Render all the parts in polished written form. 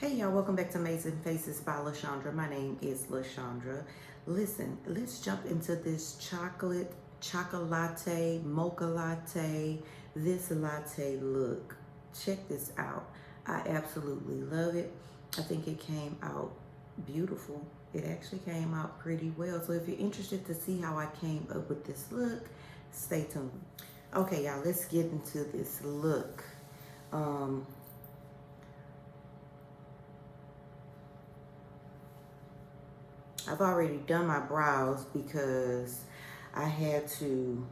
Hey y'all, welcome back to Amazing Faces by LaShondra. My name is LaShondra. Listen, let's jump into this chocolate, mocha latte, this latte look. Check this out. I absolutely love it. I think it came out beautiful. It actually came out pretty well. So if you're interested to see how I came up with this look, stay tuned. Okay, y'all, let's get into this look. I've already done my brows because I had to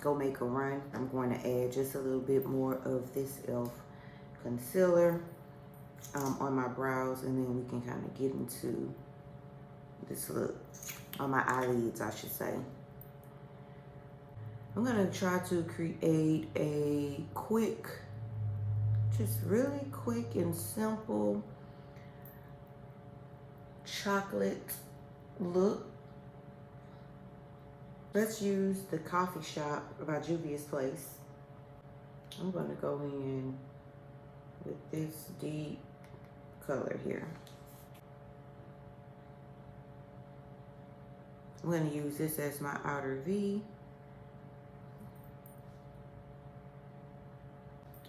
go make a run. I'm going to add just a little bit more of this e.l.f. concealer on my brows, and then we can kind of get into this look on my eyelids, I should say. I'm going to try to create a quick, just really quick and simple chocolate look. Let's use the Coffee Shop by Juvia's Place. I'm going to go in with this deep color here. I'm going to use this as my outer V.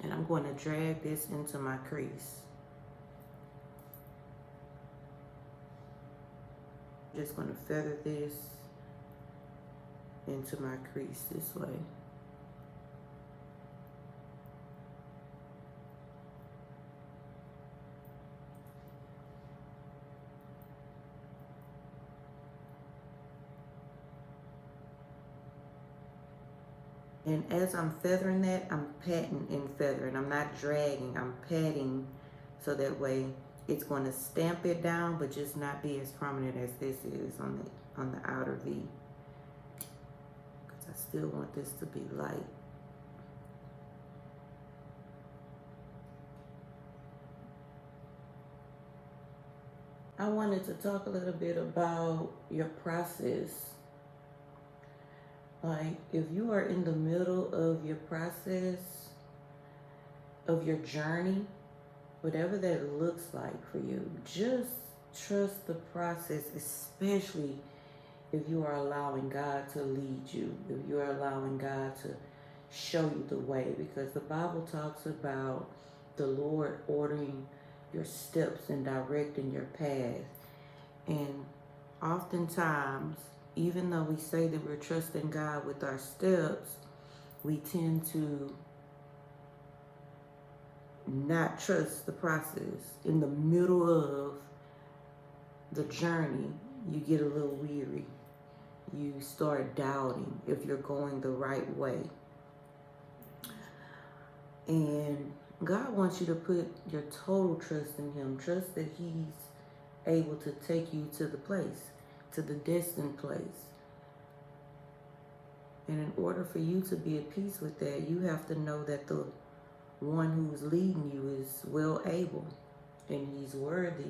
And I'm going to drag this into my crease. I'm just going to feather this into my crease this way. And as I'm feathering that, I'm patting and feathering. I'm not dragging, I'm patting, so that way it's going to stamp it down, but just not be as prominent as this is on the outer V. Because I still want this to be light. I wanted to talk a little bit about your process. Like, if you are in the middle of your process, of your journey, whatever that looks like for you, just trust the process, especially if you are allowing God to lead you, if you are allowing God to show you the way, because the Bible talks about the Lord ordering your steps and directing your path. And oftentimes, even though we say that we're trusting God with our steps, we tend to not trust the process. In the middle of the journey, you get a little weary. You start doubting if you're going the right way. And God wants you to put your total trust in Him. Trust that He's able to take you to the place, to the destined place. And in order for you to be at peace with that, you have to know that the one who's leading you is well able, and He's worthy,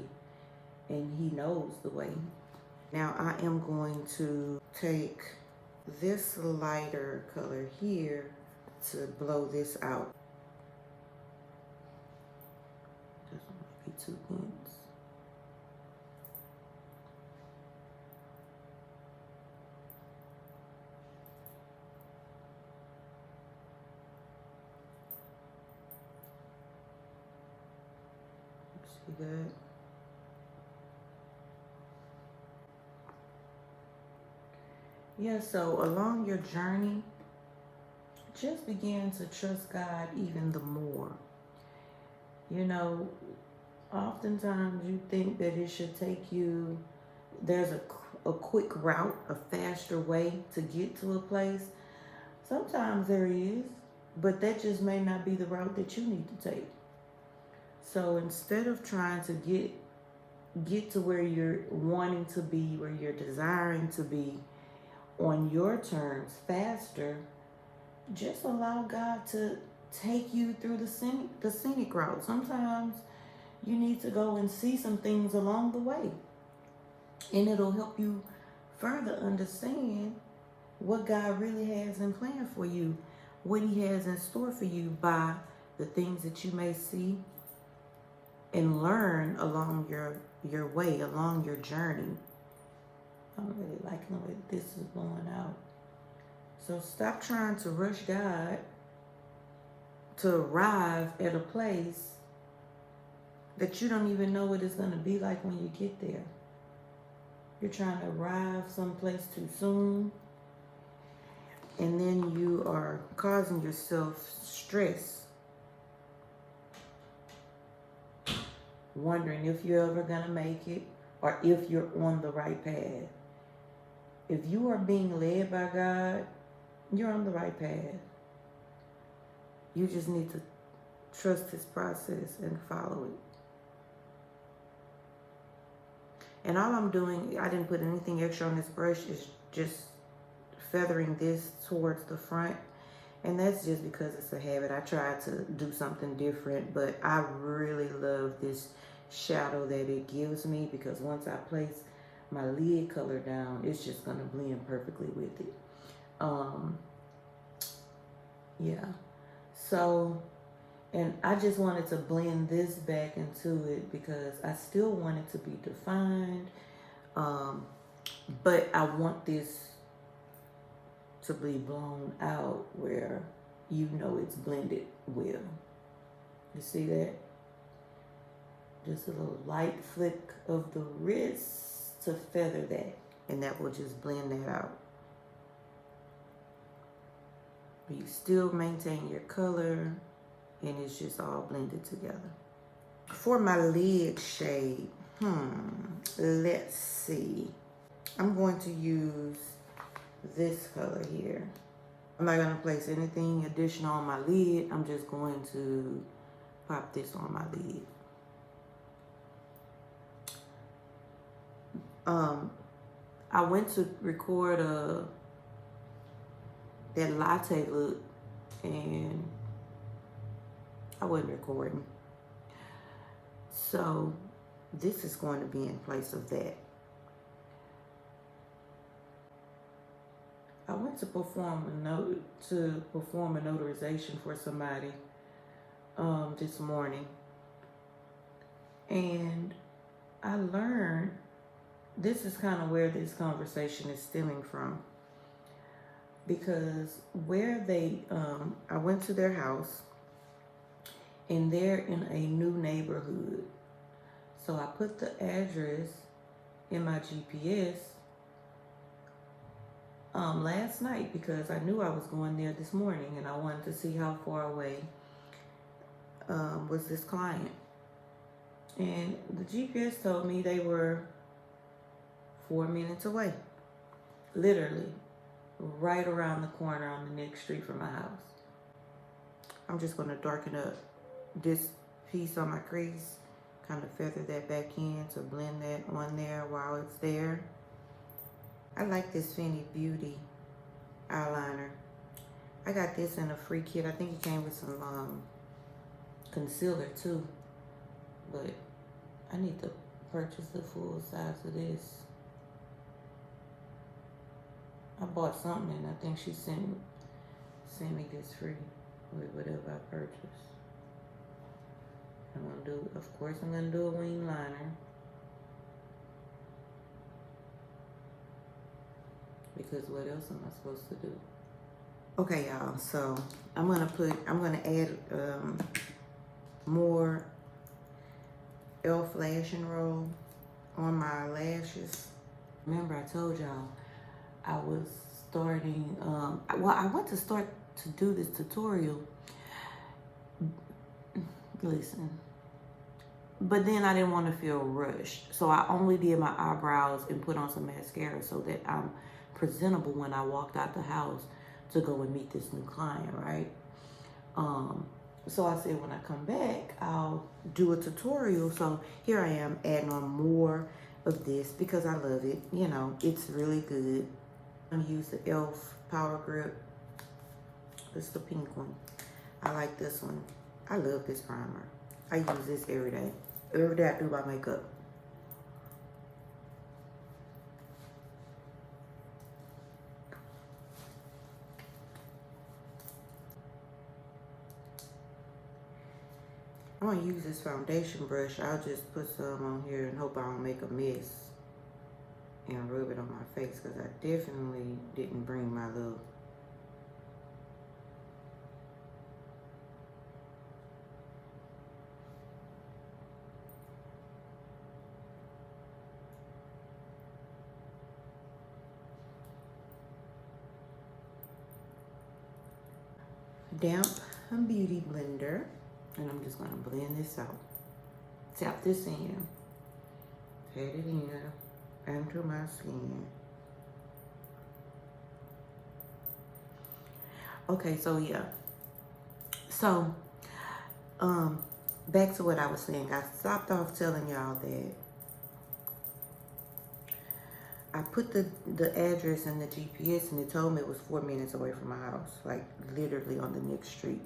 and He knows the way. Now I am going to take this lighter color here to blow this out. This one might be too dense. See that? Yeah, so along your journey, just begin to trust God even the more. You know, oftentimes you think that it should take you, there's a quick route, a faster way to get to a place. Sometimes there is, but that just may not be the route that you need to take. So instead of trying to get to where you're wanting to be, where you're desiring to be on your terms faster, just allow God to take you through the scenic route. Sometimes you need to go and see some things along the way, and it'll help you further understand what God really has in plan for you, what He has in store for you by the things that you may see and learn along your way, along your journey. I'm really liking the way this is blowing out. So stop trying to rush God to arrive at a place that you don't even know what it's going to be like when you get there. You're trying to arrive someplace too soon, and then you are causing yourself stress, wondering if you're ever going to make it or if you're on the right path. If you are being led by God, you're on the right path. You just need to trust His process and follow it. And all I'm doing, I didn't put anything extra on this brush, is just feathering this towards the front. And that's just because it's a habit. I tried to do something different, but I really love this shadow that it gives me, because once I place my lid color down, it's just gonna blend perfectly with it. Yeah. So, and I just wanted to blend this back into it because I still want it to be defined. But I want this to be blown out where you know it's blended well. You see that? Just a little light flick of the wrist to feather that, and that will just blend that out. But you still maintain your color, and it's just all blended together. For my lid shade, let's see. I'm going to use this color here. I'm not gonna place anything additional on my lid. I'm just going to pop this on my lid. I went to record that latte look, and I wasn't recording. So this is going to be in place of that. I went to perform a notarization for somebody this morning, and I learned, this is kind of where this conversation is stemming from, because where they I went to their house, and they're in a new neighborhood. So I put the address in my GPS last night because I knew I was going there this morning, and I wanted to see how far away was this client. And the GPS told me they were 4 minutes away, literally right around the corner on the next street from my house. I'm just going to darken up this piece on my crease, kind of feather that back in to blend that on there while it's there. I like this Fenty Beauty eyeliner. I got this in a free kit. I think it came with some concealer too, but I need to purchase the full size of this. I bought something, and I think she sent me this free with whatever I purchased. I'm gonna do, of course, I'm gonna do a wing liner, because what else am I supposed to do? Okay, y'all. So I'm gonna add more e.l.f. lash and roll on my lashes. Remember, I told y'all I was starting, I went to start to do this tutorial. Listen, but then I didn't want to feel rushed. So I only did my eyebrows and put on some mascara so that I'm presentable when I walked out the house to go and meet this new client, right? So I said, when I come back, I'll do a tutorial. So here I am adding on more of this because I love it. You know, it's really good. I'm gonna use the e.l.f. Power Grip. This is the pink one. I like this one. I love this primer. I use this every day. Every day I do my makeup. I'm going to use this foundation brush. I'll just put some on here and hope I don't make a mess and rub it on my face, because I definitely didn't bring my little damp beauty blender, and I'm just going to blend this out. Tap this in, pat it in into my skin. Okay, so yeah. So, back to what I was saying. I stopped off telling y'all that I put the address in the GPS, and it told me it was 4 minutes away from my house, like literally on the next street.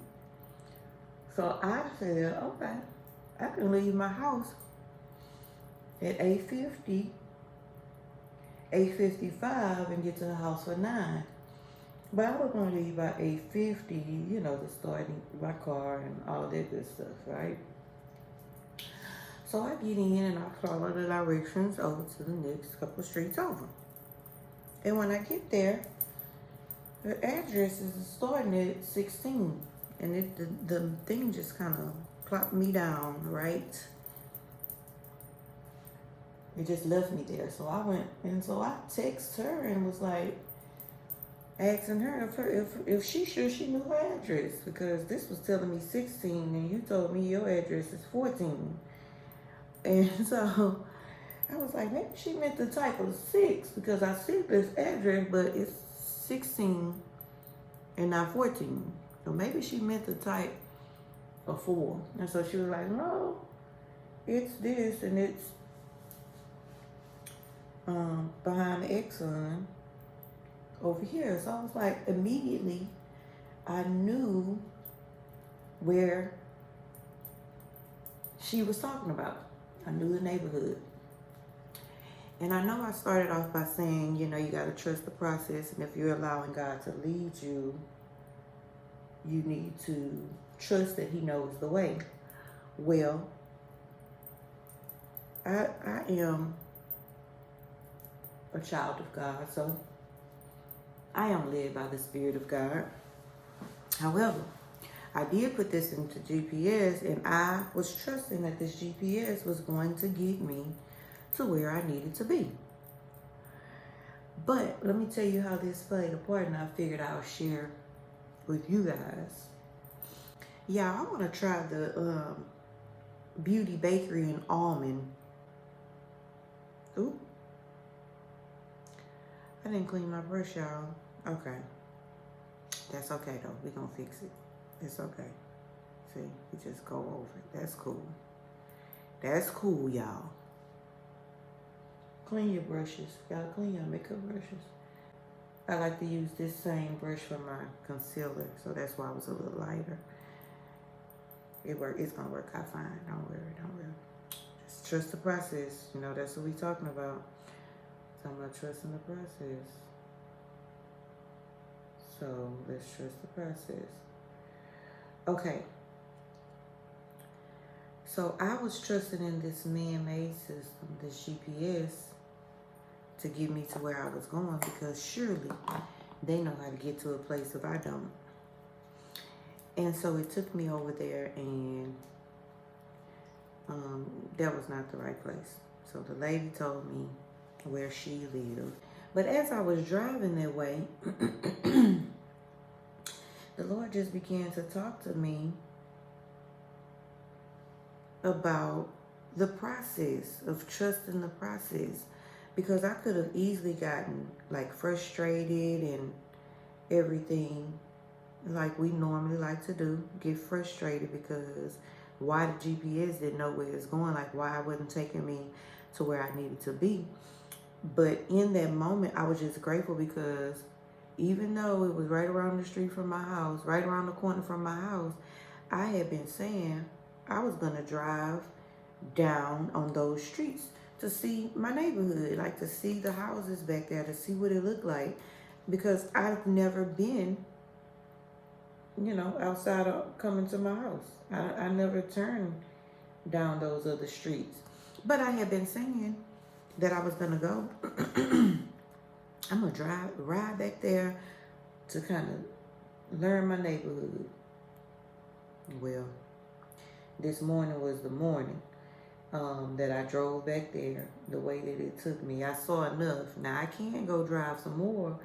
So I said, okay, I can leave my house at 8:50, 8:55 and get to the house for 9. But I was going to leave by 8:50, you know, to start my car and all that good stuff, right? So I get in and I follow the directions over to the next couple of streets over. And when I get there, the address is starting at 16. And the thing just kind of plopped me down, right? It just left me there. So I went, and so I texted her and was like, asking her if she sure she knew her address, because this was telling me 16 and you told me your address is 14. And so I was like, maybe she meant to type of 6, because I see this address, but it's 16 and not 14. So maybe she meant to type a 4. And so she was like, no, it's this, and it's behind the Exxon over here. So I was like, immediately I knew where she was talking about. I knew the neighborhood. And I know I started off by saying, you know, you got to trust the process. And if you're allowing God to lead you, you need to trust that he knows the way. Well, I am a child of God, so I am led by the Spirit of God. However, I did put this into GPS, and I was trusting that this GPS was going to get me to where I needed to be. But let me tell you how this played a part, and I figured I'll share with you guys. Yeah, I want to try the Beauty Bakery and Almond. Ooh. I didn't clean my brush, y'all. Okay. That's okay, though. We're going to fix it. It's okay. See, we just go over it. That's cool. That's cool, y'all. Clean your brushes. You gotta clean your makeup brushes. I like to use this same brush for my concealer, so that's why it was a little lighter. It's gonna work out fine. Don't worry, don't worry. Just trust the process. You know, that's what we're talking about. Talking about trusting the process. So let's trust the process. Okay. So I was trusting in this man-made system, this GPS, to get me to where I was going, because surely they know how to get to a place if I don't. And so it took me over there, and that was not the right place. So the lady told me where she lived. But as I was driving that way, the Lord just began to talk to me about the process of trusting the process, because I could have easily gotten like frustrated and everything, like we normally like to do, get frustrated because why the GPS didn't know where it's going, like why it wasn't taking me to where I needed to be. But in that moment, I was just grateful, because even though it was right around the street from my house, right around the corner from my house, I had been saying I was going to drive down on those streets to see my neighborhood, like to see the houses back there, to see what it looked like, because I've never been, you know, outside of coming to my house. I never turned down those other streets. But I had been saying that I was gonna go. I'm gonna ride back there to kind of learn my neighborhood. Well, this morning was the morning that I drove back there. The way that it took me, I saw enough. Now I can go drive some more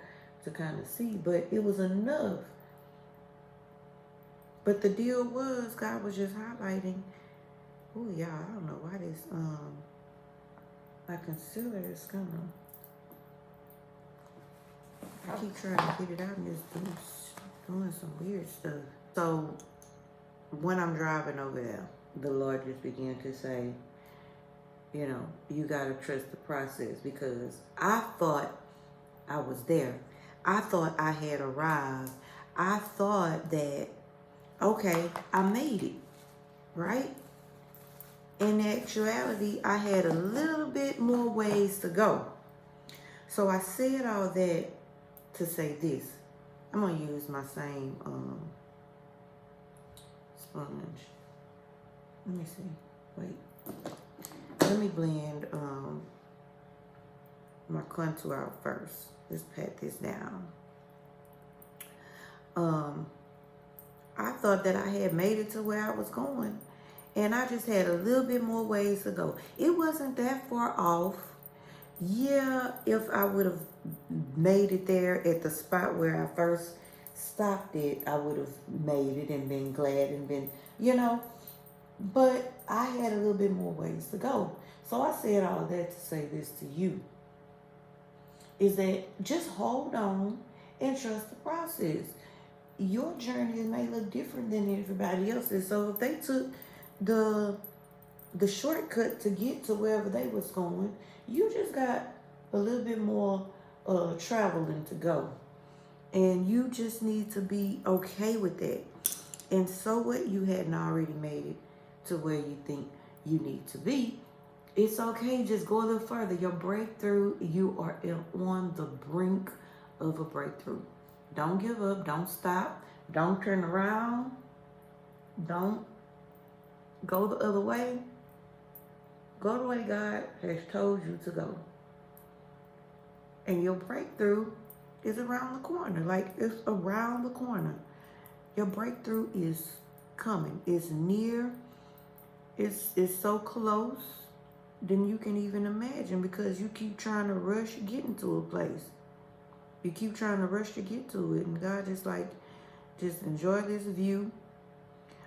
to kind of see, but it was enough. But the deal was, God was just highlighting. Oh yeah, I don't know why this my concealer is kind of. I keep trying to get it out and it's doing some weird stuff. So when I'm driving over there, the Lord just began to say, you know, you gotta trust the process, because I thought I was there. I thought I had arrived. I thought that, okay, I made it, right? In actuality, I had a little bit more ways to go. So I said all that to say this. I'm gonna use my same sponge. Let me see. Wait. Let me blend my contour out first. Let's pat this down. I thought that I had made it to where I was going, and I just had a little bit more ways to go. It wasn't that far off. Yeah, if I would have made it there at the spot where I first stopped it, I would have made it and been glad and been, you know, but I had a little bit more ways to go. So I said all that to say this to you, is that just hold on and trust the process. Your journey may look different than everybody else's. So if they took the shortcut to get to wherever they was going, you just got a little bit more traveling to go. And you just need to be okay with that. And so what, you hadn't already made it to where you think you need to be. It's okay, just go a little further. Your breakthrough, you are on the brink of a breakthrough. Don't give up, don't stop, don't turn around, don't go the other way. Go the way God has told you to go. And your breakthrough is around the corner. Like, it's around the corner. Your breakthrough is coming. It's near. It's so close than you can even imagine, because you keep trying to rush getting to a place. You keep trying to rush to get to it. And God just like, just enjoy this view.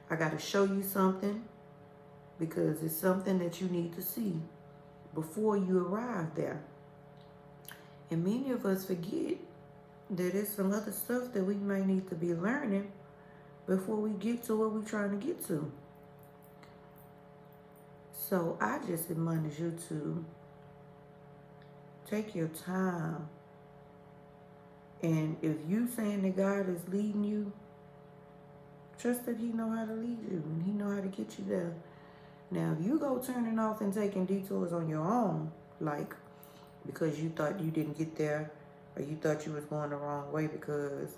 I got to show you something, because it's something that you need to see before you arrive there. And many of us forget that there's some other stuff that we may need to be learning before we get to what we're trying to get to. So I just admonish you to take your time. And if you saying that God is leading you, trust that He know how to lead you and He know how to get you there. Now, if you go turning off and taking detours on your own, like because you thought you didn't get there, or you thought you was going the wrong way because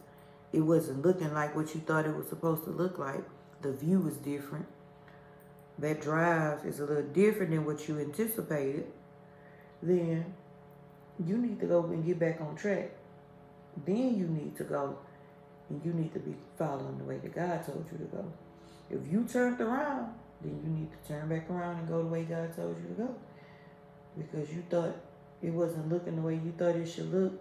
it wasn't looking like what you thought it was supposed to look like, the view was different, that drive is a little different than what you anticipated, then you need to go and get back on track. Then you need to go and you need to be following the way that God told you to go. If you turned around, then you need to turn back around and go the way God told you to go. Because you thought it wasn't looking the way you thought it should look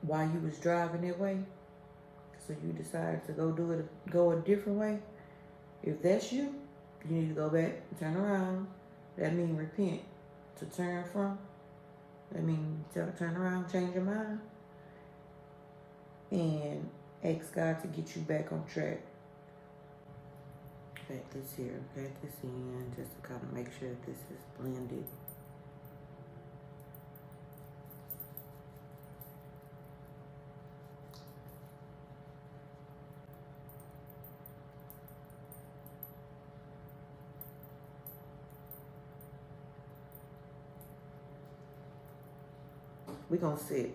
while you was driving that way. So you decided to go a different way. If that's you, you need to go back and turn around. That means repent. To turn from. That means turn around, change your mind, and ask God to get you back on track. Pat this here, pat this in, just to kind of make sure that this is blended. We're going to sit.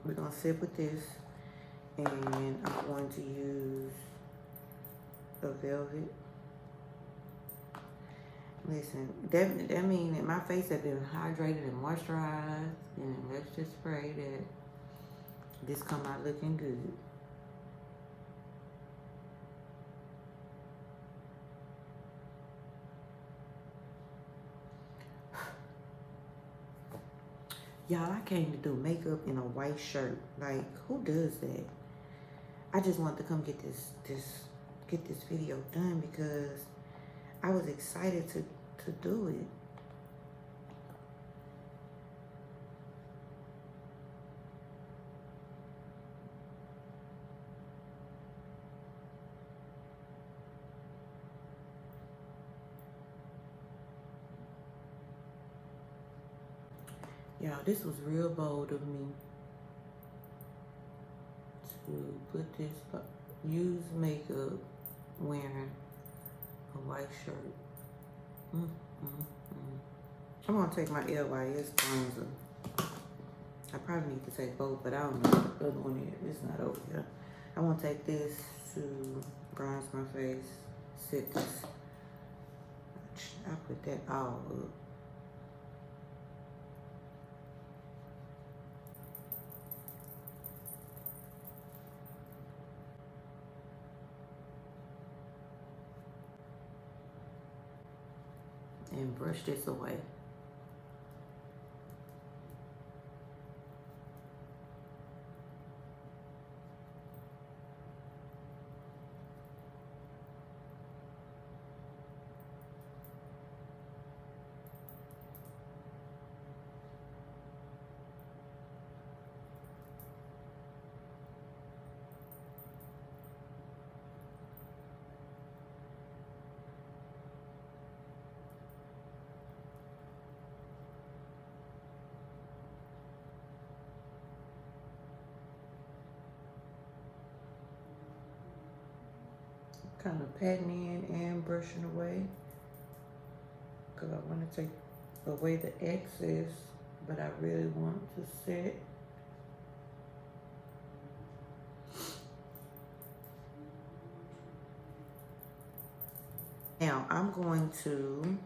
We're going to sit with this. And I'm going to use a velvet. Listen, that means that my face has been hydrated and moisturized, and let's just pray that this come out looking good. Y'all, I came to do makeup in a white shirt. Like, who does that? I just wanted to come get this video done because I was excited to do it. Y'all, this was real bold of me to put this, use makeup wearing a white shirt. I'm gonna take my LYS bronzer. I probably need to take both, but I don't know. The other one here, it's not over here. I want to take this to bronze my face. Set this. I put that all up. And brush this away. Kind of patting in and brushing away, because I want to take away the excess, but I really want to set. Now I'm going to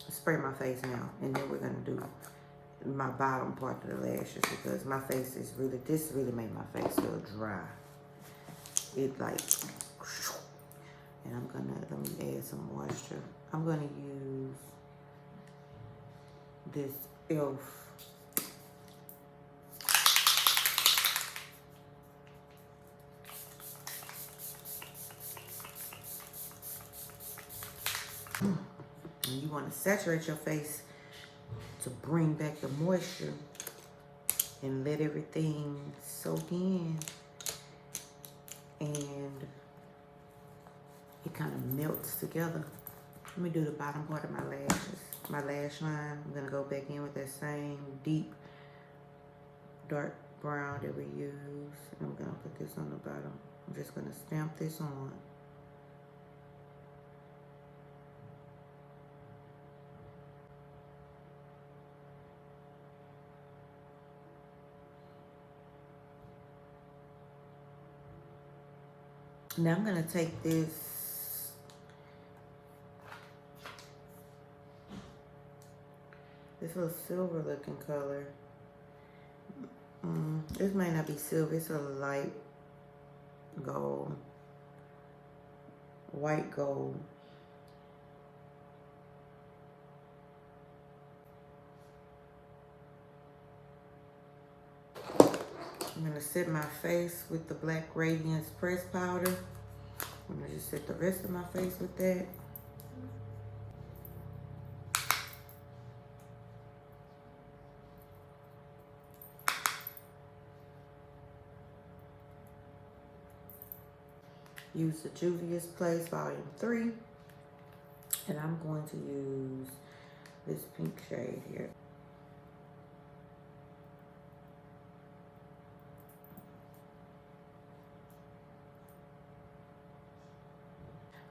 spray my face now, and then we're gonna do my bottom part of the lashes, because my face is really, this really made my face feel dry. It like, and I'm gonna, let me add some moisture. I'm gonna use this e.l.f. And you want to saturate your face to bring back the moisture and let everything soak in, and it kind of melts together. Let me do the bottom part of my lashes, my lash line. I'm gonna go back in with that same deep dark brown that we use. And I'm gonna put this on the bottom. I'm just gonna stamp this on. Now I'm gonna take this little silver looking color. This may not be silver, it's a light gold, white gold. I'm gonna set my face with the Black Radiance press powder. I'm gonna just set the rest of my face with that. Use the Juvia's Place Volume 3. And I'm going to use this pink shade here.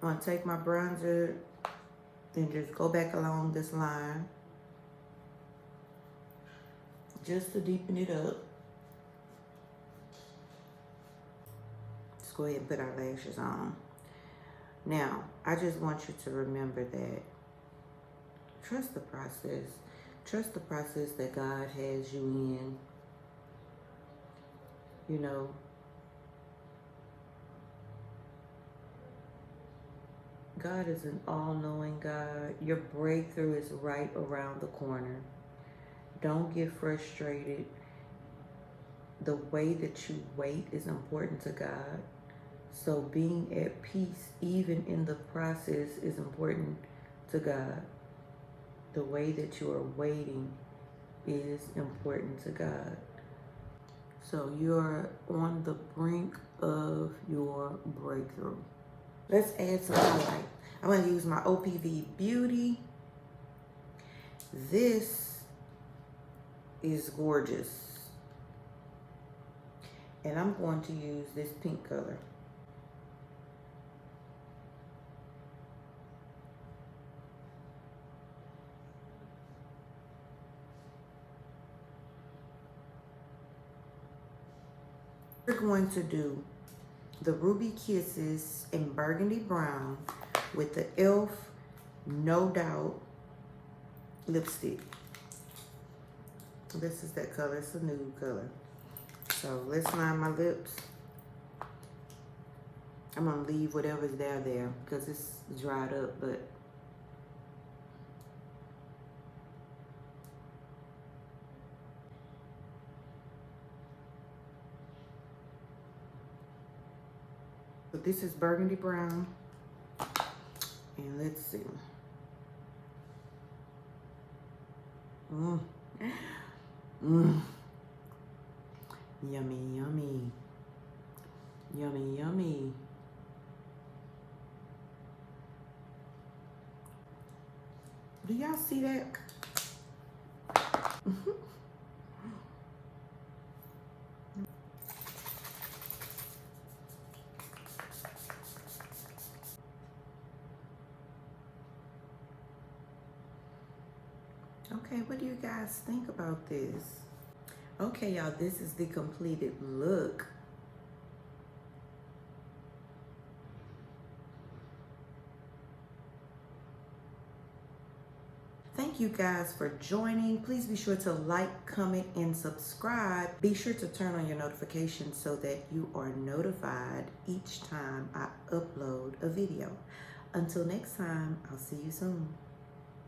I'm going to take my bronzer and just go back along this line just to deepen it up. Let's go ahead and put our lashes on. Now, I just want you to remember that Trust the process. Trust the process that God has you in. You know, God is an all-knowing God. Your breakthrough is right around the corner. Don't get frustrated. The way that you wait is important to God. So being at peace, even in the process, is important to God. The way that you are waiting is important to God. So you're on the brink of your breakthrough. Let's add some highlight. I'm going to use my OPV Beauty. This is gorgeous. And I'm going to use this pink color. We're going to do the Ruby Kisses in Burgundy Brown with the e.l.f. No Doubt lipstick. This is that color. It's a nude color. So let's line my lips. I'm going to leave whatever's there because it's dried up, but this is Burgundy Brown. And let's see. Yummy, yummy. Yummy, yummy. Do y'all see that? Okay, what do you guys think about this? Okay, y'all, this is the completed look. Thank you guys for joining. Please be sure to like, comment, and subscribe. Be sure to turn on your notifications so that you are notified each time I upload a video. Until next time, I'll see you soon.